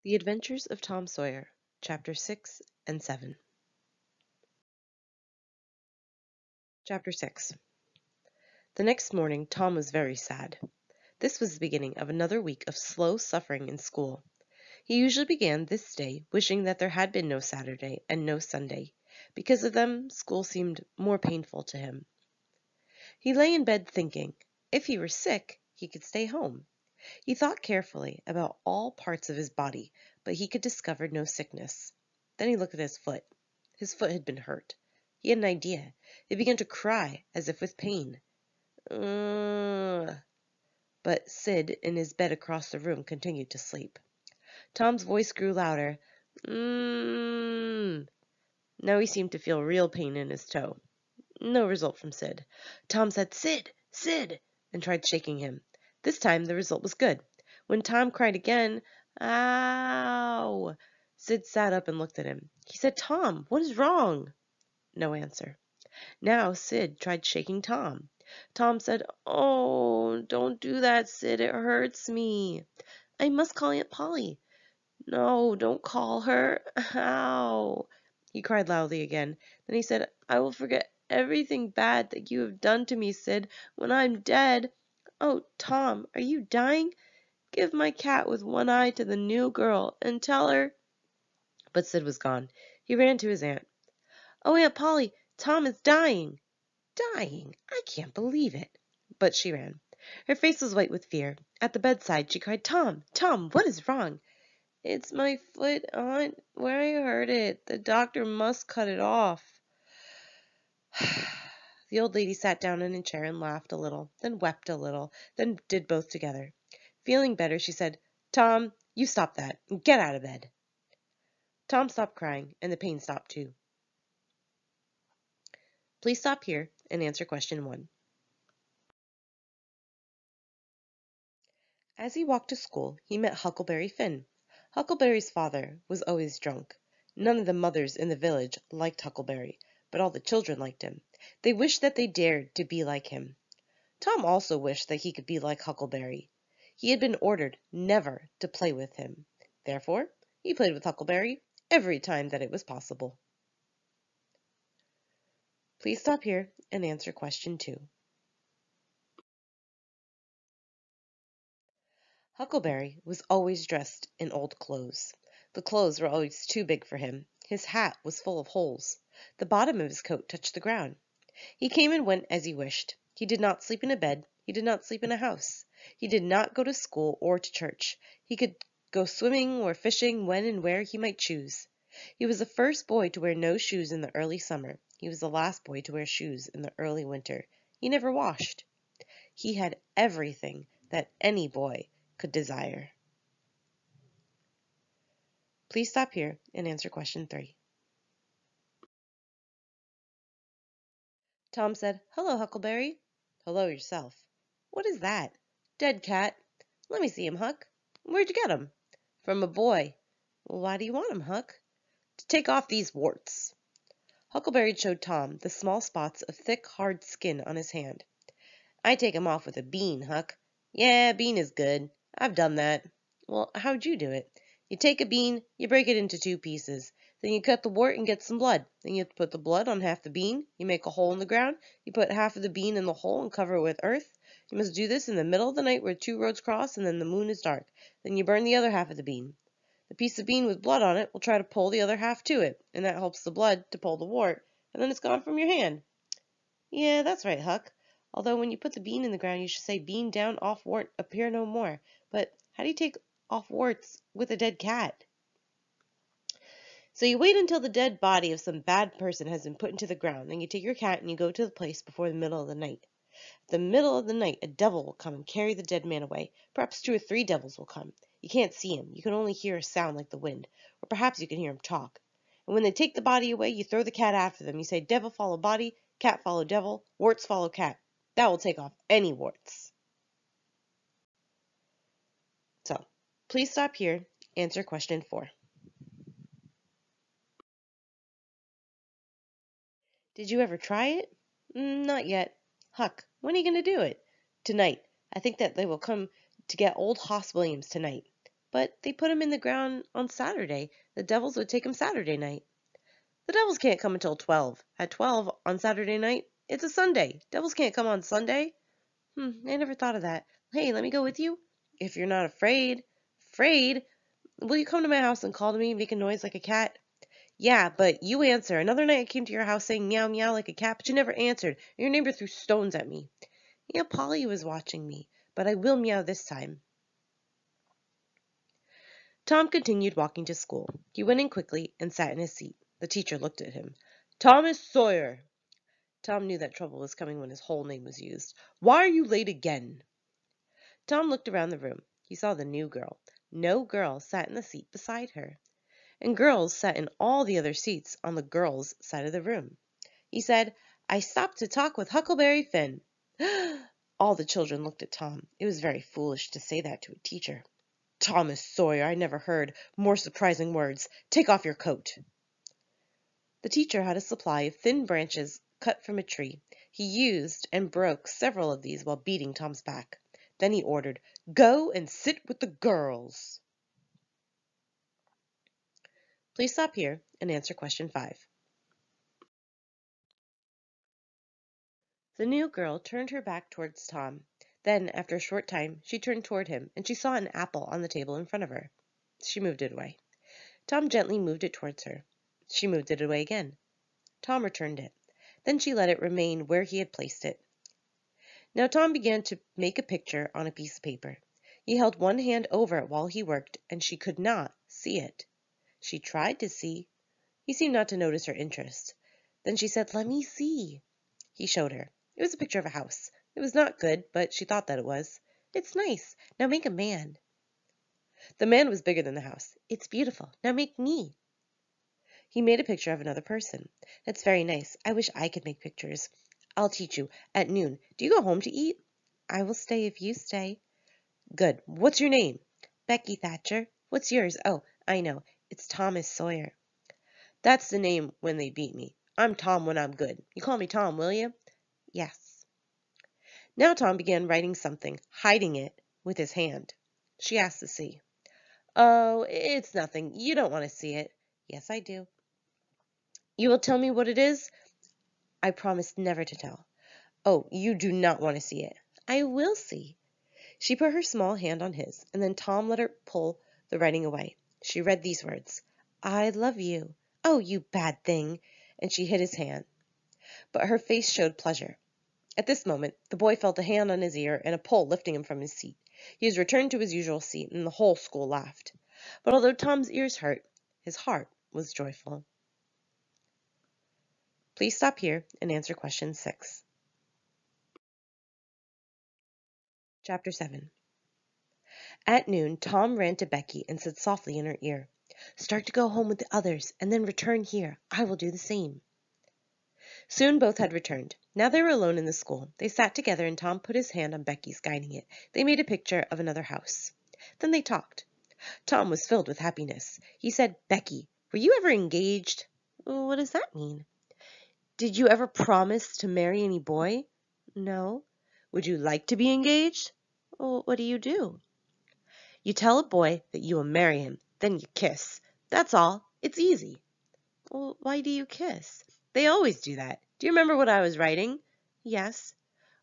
The Adventures of Tom Sawyer, Chapter 6 and 7. Chapter 6. The next morning Tom was very sad. This was the beginning of another week of slow suffering in school. He usually began this day wishing that there had been no Saturday and no Sunday. Because of them, school seemed more painful to him. He lay in bed thinking, if he were sick, he could stay home. He thought carefully about all parts of his body, but he could discover no sickness. Then he looked at his foot. His foot had been hurt. He had an idea. He began to cry, as if with pain. But Sid, in his bed across the room, continued to sleep. Tom's voice grew louder. Now he seemed to feel real pain in his toe. No result from Sid. Tom said, Sid! Sid! and tried shaking him. This time the result was good. When Tom cried again, Ow! Sid sat up and looked at him. He said, Tom, what is wrong? No answer. Now Sid tried shaking Tom. Tom said, Oh, don't do that, Sid. It hurts me. I must call Aunt Polly. No, don't call her. Ow! He cried loudly again. Then he said, I will forget everything bad that you have done to me, Sid, when I'm dead. Oh, Tom, are you dying? Give my cat with one eye to the new girl and tell her. But Sid was gone. He ran to his aunt. Oh, Aunt Polly, Tom is dying. Dying? I can't believe it. But she ran. Her face was white with fear. At the bedside she cried, Tom, Tom, what is wrong? It's my foot, Aunt, where I hurt it. The doctor must cut it off. The old lady sat down in a chair and laughed a little, then wept a little, then did both together. Feeling better, she said, Tom, you stop that, and get out of bed. Tom stopped crying, and the pain stopped too. Please stop here and answer question 1. As he walked to school, he met Huckleberry Finn. Huckleberry's father was always drunk. None of the mothers in the village liked Huckleberry, but all the children liked him. They wished that they dared to be like him. Tom also wished that he could be like Huckleberry. He had been ordered never to play with him. Therefore, he played with Huckleberry every time that it was possible. Please stop here and answer question 2. Huckleberry was always dressed in old clothes. The clothes were always too big for him. His hat was full of holes. The bottom of his coat touched the ground. He came and went as he wished. He did not sleep in a bed. He did not sleep in a house. He did not go to school or to church. He could go swimming or fishing when and where he might choose. He was the first boy to wear no shoes in the early summer. He was the last boy to wear shoes in the early winter. He never washed. He had everything that any boy could desire. Please stop here and answer question 3. Tom said, Hello, Huckleberry. Hello yourself. What is that? Dead cat. Let me see him, Huck. Where'd you get him? From a boy. Well, why do you want him, Huck? To take off these warts. Huckleberry showed Tom the small spots of thick, hard skin on his hand. I take 'em off with a bean, Huck. Yeah, a bean is good. I've done that. Well, how'd you do it? You take a bean, you break it into 2 pieces. Then you cut the wart and get some blood. Then you put the blood on half the bean. You make a hole in the ground. You put half of the bean in the hole and cover it with earth. You must do this in the middle of the night where 2 roads cross and then the moon is dark. Then you burn the other half of the bean. The piece of bean with blood on it will try to pull the other half to it, and that helps the blood to pull the wart, and then it's gone from your hand. Yeah, that's right, Huck. Although when you put the bean in the ground, you should say, Bean down, off wart, appear no more. But how do you take off warts with a dead cat? So you wait until the dead body of some bad person has been put into the ground. Then you take your cat and you go to the place before the middle of the night. At the middle of the night, a devil will come and carry the dead man away. Perhaps 2 or 3 devils will come. You can't see him. You can only hear a sound like the wind. Or perhaps you can hear him talk. And when they take the body away, you throw the cat after them. You say, Devil follow body, cat follow devil, warts follow cat. That will take off any warts. So, please stop here. Answer question 4. Did you ever try it? Not yet. Huck, when are you going to do it? Tonight. I think that they will come to get old Hoss Williams tonight. But they put him in the ground on Saturday. The devils would take him Saturday night. The devils can't come until 12. At 12 on Saturday night, it's a Sunday. Devils can't come on Sunday. I never thought of that. Hey, let me go with you? If you're not afraid. Afraid? Will you come to my house and call to me and make a noise like a cat? Yeah, but you answer. Another night I came to your house saying meow meow like a cat, but you never answered. And your neighbor threw stones at me. Yeah, Polly was watching me, but I will meow this time. Tom continued walking to school. He went in quickly and sat in his seat. The teacher looked at him. Thomas Sawyer. Tom knew that trouble was coming when his whole name was used. Why are you late again? Tom looked around the room. He saw the new girl. No girl sat in the seat beside her, and girls sat in all the other seats on the girls' side of the room. He said, I stopped to talk with Huckleberry Finn. All the children looked at Tom. It was very foolish to say that to a teacher. Thomas Sawyer, I never heard more surprising words. Take off your coat. The teacher had a supply of thin branches cut from a tree. He used and broke several of these while beating Tom's back. Then he ordered, Go and sit with the girls. Please stop here and answer question 5. The new girl turned her back towards Tom. Then, after a short time, she turned toward him, and she saw an apple on the table in front of her. She moved it away. Tom gently moved it towards her. She moved it away again. Tom returned it. Then she let it remain where he had placed it. Now Tom began to make a picture on a piece of paper. He held one hand over it while he worked, and she could not see it. She tried to see. He seemed not to notice her interest. Then she said, Let me see. He showed her. It was a picture of a house. It was not good, but she thought that it was. It's nice. Now make a man. The man was bigger than the house. It's beautiful. Now make me. He made a picture of another person. That's very nice. I wish I could make pictures. I'll teach you. At noon. Do you go home to eat? I will stay if you stay. Good. What's your name? Becky Thatcher. What's yours? Oh, I know. It's Thomas Sawyer. That's the name when they beat me. I'm Tom when I'm good. You call me Tom, will you? Yes. Now Tom began writing something, hiding it with his hand. She asked to see. Oh, it's nothing. You don't want to see it. Yes, I do. You will tell me what it is? I promised never to tell. Oh, you do not want to see it. I will see. She put her small hand on his, and then Tom let her pull the writing away. She read these words, I love you. Oh, you bad thing. And she hid his hand. But her face showed pleasure. At this moment, the boy felt a hand on his ear and a pull lifting him from his seat. He was returned to his usual seat, and the whole school laughed. But although Tom's ears hurt, his heart was joyful. Please stop here and answer question 6. Chapter 7. At noon, Tom ran to Becky and said softly in her ear, Start to go home with the others, and then return here. I will do the same. Soon both had returned. Now they were alone in the school. They sat together, and Tom put his hand on Becky's, guiding it. They made a picture of another house. Then they talked. Tom was filled with happiness. He said, Becky, were you ever engaged? What does that mean? Did you ever promise to marry any boy? No. Would you like to be engaged? What do you do? You tell a boy that you will marry him, then you kiss. That's all. It's easy. Why do you kiss? They always do that. Do you remember what I was writing? Yes.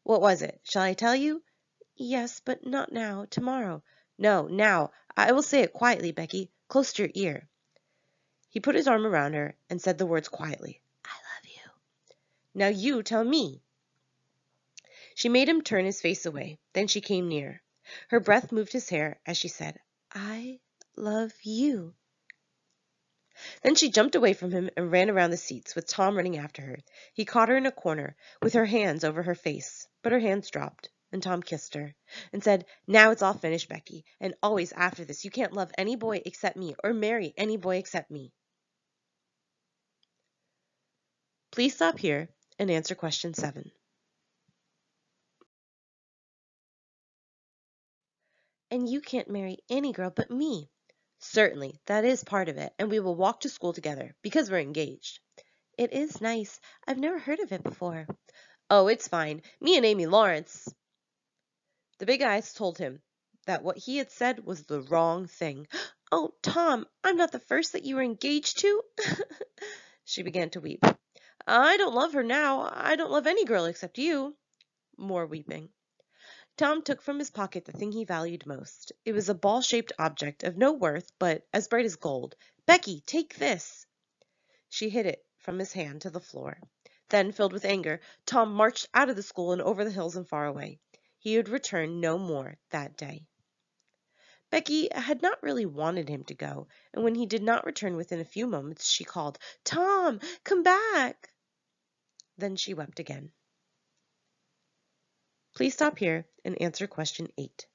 What was it? Shall I tell you? Yes, but not now. Tomorrow. No, now. I will say it quietly, Becky, close to your ear. He put his arm around her and said the words quietly. I love you. Now you tell me. She made him turn his face away. Then she came near. Her breath moved his hair as she said, I love you. Then she jumped away from him and ran around the seats, with Tom running after her. He caught her in a corner, with her hands over her face, but her hands dropped, and Tom kissed her, and said, Now it's all finished, Becky, and always after this you can't love any boy except me, or marry any boy except me. Please stop here and answer question 7. And you can't marry any girl but me. Certainly, that is part of it, and we will walk to school together, because we're engaged. It is nice. I've never heard of it before. Oh, it's fine. Me and Amy Lawrence. The big eyes told him that what he had said was the wrong thing. "Oh, Tom, I'm not the first that you were engaged to?" She began to weep. "I don't love her now. I don't love any girl except you." More weeping. Tom took from his pocket the thing he valued most. It was a ball-shaped object of no worth, but as bright as gold. "Becky, take this." She hid it from his hand to the floor. Then, filled with anger, Tom marched out of the school and over the hills and far away. He would return no more that day. Becky had not really wanted him to go, and when he did not return within a few moments, she called, "Tom, come back!" Then she wept again. Please stop here and answer question 8.